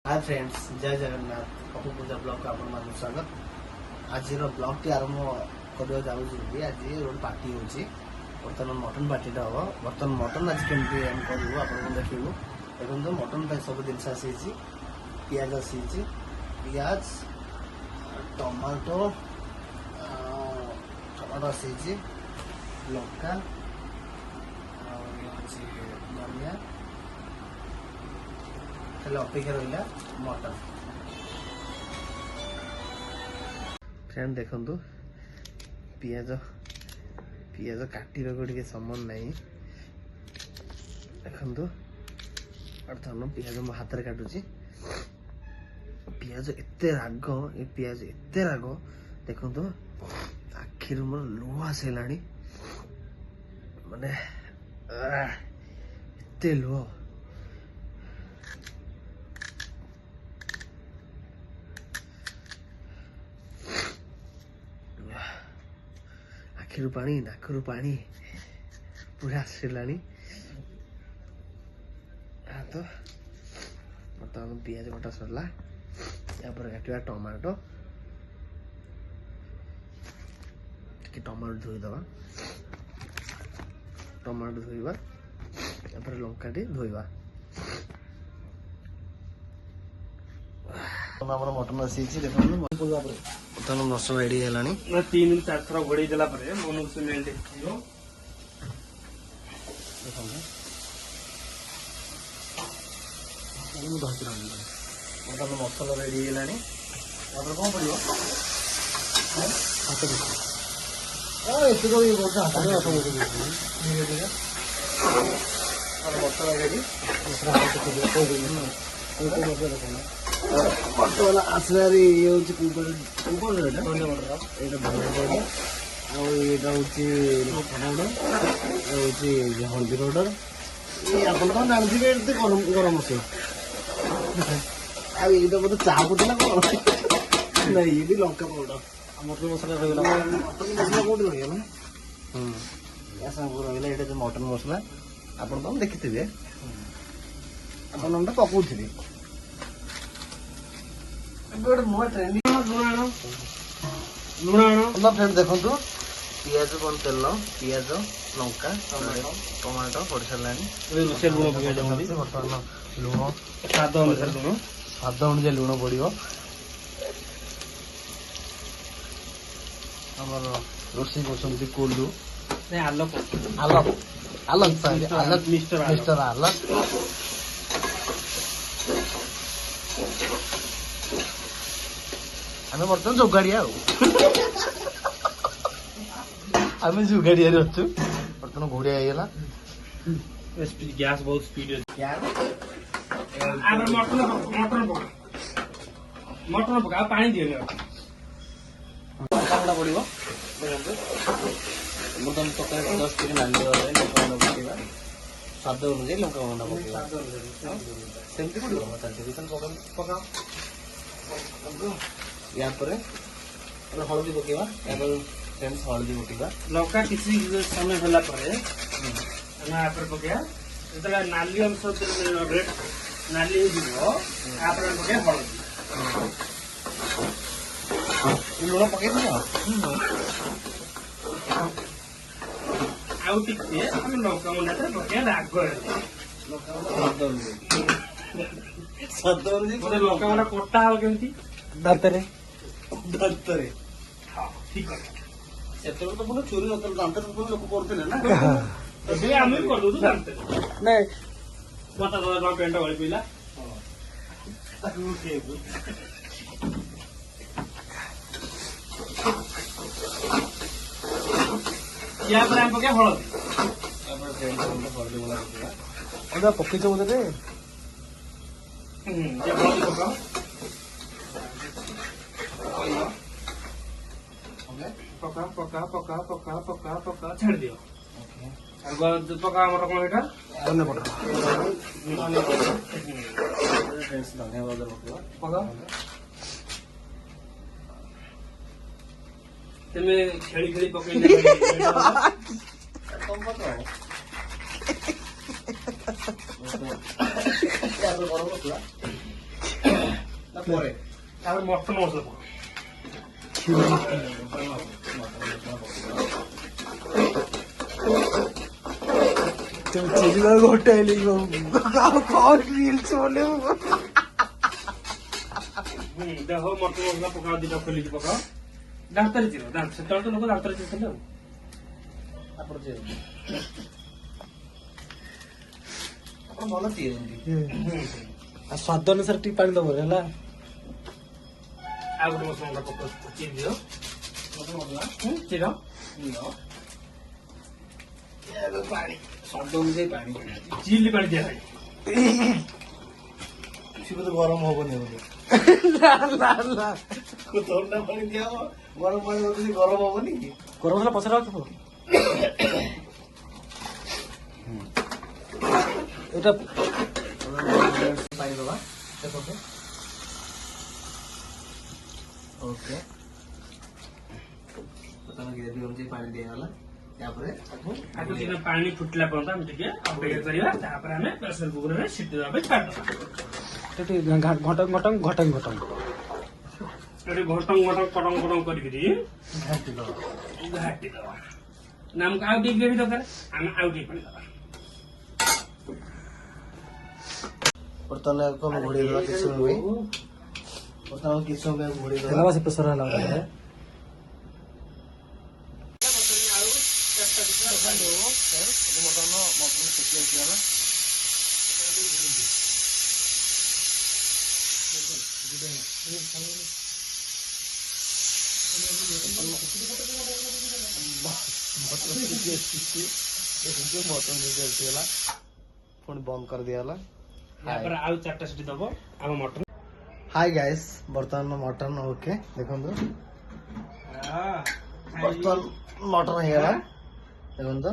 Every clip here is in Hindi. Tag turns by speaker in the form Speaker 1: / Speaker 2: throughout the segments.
Speaker 1: हाय फ्रेंड्स, जय जगन्नाथ। पप्पू पूजा ब्लॉग को आपण मान स्वागत। आज ब्लॉग टी आरंभ करवा जाऊँगी। आज रोड पार्टी होची बर्तमान मटन पार्टीटा हम। बर्तमान मटन आज केमती हम करूँ आपको देखू। देखो तो मटन पे सब जिन आसी पियाज आसी पियाज टमाटो टमाटो आसी लंका धनिया अपेक्षा रहा मटन। फ्रेंड देखु पियाज पियाज काटा को समन नहीं। देखु बर्तमान पियाज मो हाथ में काटुची। पियाज एते राग, ये पियाज एते राग देखु आखिर मोर लुह आसला माने एते लुह। आखिरु पानी नाकरु पानी पूरा आसला। तो बर्तमान पियाज कटा सरला। या काटा टमाटो टमाटो धोईदवा। टमाटो धोइबा लंका टी धोइबा। मटन आसी बर्तमान मसला रेडी है
Speaker 2: 3-4 थर घोड़े देला मन स्मेल
Speaker 1: बर्तमान मसला रेडी है कौन पड़ो हाथ धीरे धीरे मसला रेडी बर्तमान आसला ये हल्दी पाउडर आप जानते गरम गरम मसला बोलते चाह पड़े ना कौन नहीं ये भी लंका पाउडर मटन मसला रहा। मटन मसला कौट रहा रहा मटन मसला आप देखिथे आप पकाउे फ्रेंड देखु पियाज कौन तेल पियाज लंका टमाटो पड़ सारा बर्तमान लुण स्वाद अनुसार लुण पड़ो। आमर रोषे कर कोल्लू आलक आलक आलक आलक मिस्टर आलक आम बर्तमान जोगाड़िया आम जुगाड़िया बर्तमान घोड़िया होगा।
Speaker 2: गैस बहुत स्पीड मटन पका पानी दिए
Speaker 1: पड़ो बर्तमान पका 10 कि नाली लंका स्वाद अनुजाई लंका गुंडा पड़ो पका या हलदी पकेवा फ्रेंड्स हलदी पकेवा
Speaker 2: लंका किसी समय होला पकड़ा जो नाली अंश नाली पके हलदी
Speaker 1: लुण पक
Speaker 2: लंका मुंडा पकड़ा राग लंका मुंडा कटा हम केमती
Speaker 1: दांतरे
Speaker 2: ठीक है
Speaker 1: से तो पुनः चोरी नत दांत लोक करते
Speaker 2: आम भी कर दू जानते
Speaker 1: नहीं
Speaker 2: बता पेंट गली पीला या पके हलदी
Speaker 1: पकईच बोधे
Speaker 2: हलदी पकाओ पका पका पका पका पका पका छाड़ दियो। पका आम कौन एटा
Speaker 1: धन्यवाद
Speaker 2: पका तेमे खेली खेली पकई
Speaker 1: ପରେ
Speaker 2: ତାପରେ ମଟନ ମସଲା ପକା।
Speaker 1: तुम चिल्ला घोटाइले कौन रील्स बोले
Speaker 2: देख मटन मसला पकाओ दिटा खोलिକି ପକାଅ ଦାନ୍ତରେ ଚିର ଦାନ୍ତ ସେତେବେଳେ ତ ଲୋକ ଦାନ୍ତରେ ଚିରୁଥିଲେ ଆଉ
Speaker 1: ଆପଣ ଭଲ ଚିରନ୍ତି
Speaker 3: ସ୍ୱାଦ ଅନୁସାରେ ଟିକେ ପାଣି ଦବ ହେଲା।
Speaker 2: ଆଉ ଗୋଟେ ମସଲା ପକାଅ ଚିରି ଦିଅ ଚିର
Speaker 1: ପାଣି ସ୍ୱାଦ ଅନୁଯାୟୀ ପାଣି
Speaker 2: ଚିଲି ପାଣି ଦିଆ ଭାଇ
Speaker 1: ସେ ବୋଧେ ଗରମ ହବନି ବୋଧେ ଥଣ୍ଡା ପାଣି ଦିଆହବ ଗରମ ପାଣି ବୋଧେ ଗରମ ହବନି କି
Speaker 3: ଗରମ ମସଲା ପଛରେ ରଖିବ। এটা
Speaker 1: ପାଣି ଦବା ଦେଖନ୍ତୁ ଓକେ ବର୍ତ୍ତମାନ ଗ୍ରେଭି ଅନୁଯାୟୀ ପାଣି ଦିଆଗଲା ତାପରେ
Speaker 2: ଆକୁ ଟିକେ ପାଣି ଫୁଟିଲା ପର୍ଯ୍ୟନ୍ତ ଆମେ ଟିକେ ଅପେକ୍ଷା କରିବା ତାପରେ ଆମେ ପ୍ରେସର କୁକରରେ ସିଟି ଦେବା ପାଇଁ ଛାଡ଼ିଦେବା
Speaker 3: ଏଠି ଘଟଂ ଘଟଂ ଘଟଂ ଘଟଂ
Speaker 2: ଏଠି ଘଟଂ ଘଟଂ କଟଂ କଟଂ କରିକିରି
Speaker 1: ଘାଣ୍ଟି ଦବା
Speaker 2: ଘାଟି ଦେବା ନା ଆମକୁ ଆଉ ଟିକେ ଗ୍ରେଭି ଦରକାର ଆମେ ଆଉ ଟିକେ ପାଣି ଦେବା
Speaker 1: ବର୍ତ୍ତମାନ ଆକୁ ଆମେ ଘୋଡ଼େଇ ଦେବା କିଛି ସମୟ ପାଇଁ ବର୍ତ୍ତମାନ କିଛି ସମୟ ପାଇଁ ଘୋଡ଼େଇ ଦେବା
Speaker 3: ହେଲା ସେ ପ୍ରେସର ହେଲା
Speaker 1: ମଟନ ଶୁଖି ଆସିଗଲା ମଟନ ଶୁଖି ଆସିଗଲା ପୁଣି ବନ୍ଦ କରିଦିଆଗଲା
Speaker 2: ତାପରେ ଆଉ 4ଟା ସିଟି ଦବ ଆମ ମଟନ
Speaker 1: ହାଇ ଗାଇସ୍ ବର୍ତ୍ତମାନ ମଟନ ଓକେ ଦେଖନ୍ତୁ ବର୍ତ୍ତମାନ ମଟନ ହେଇଗଲା ଦେଖନ୍ତୁ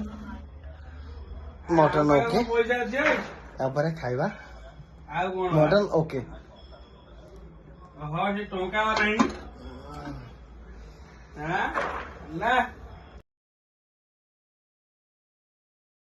Speaker 1: ମଟନ ଓକେ
Speaker 2: ପଇସା ଅଛି
Speaker 1: ତାପରେ ଖାଇବା
Speaker 2: ଆଉ କଣ
Speaker 1: ମଟନ ଓକେ
Speaker 2: ହଁ ସେ ଟଙ୍କା ନାହିଁ ନା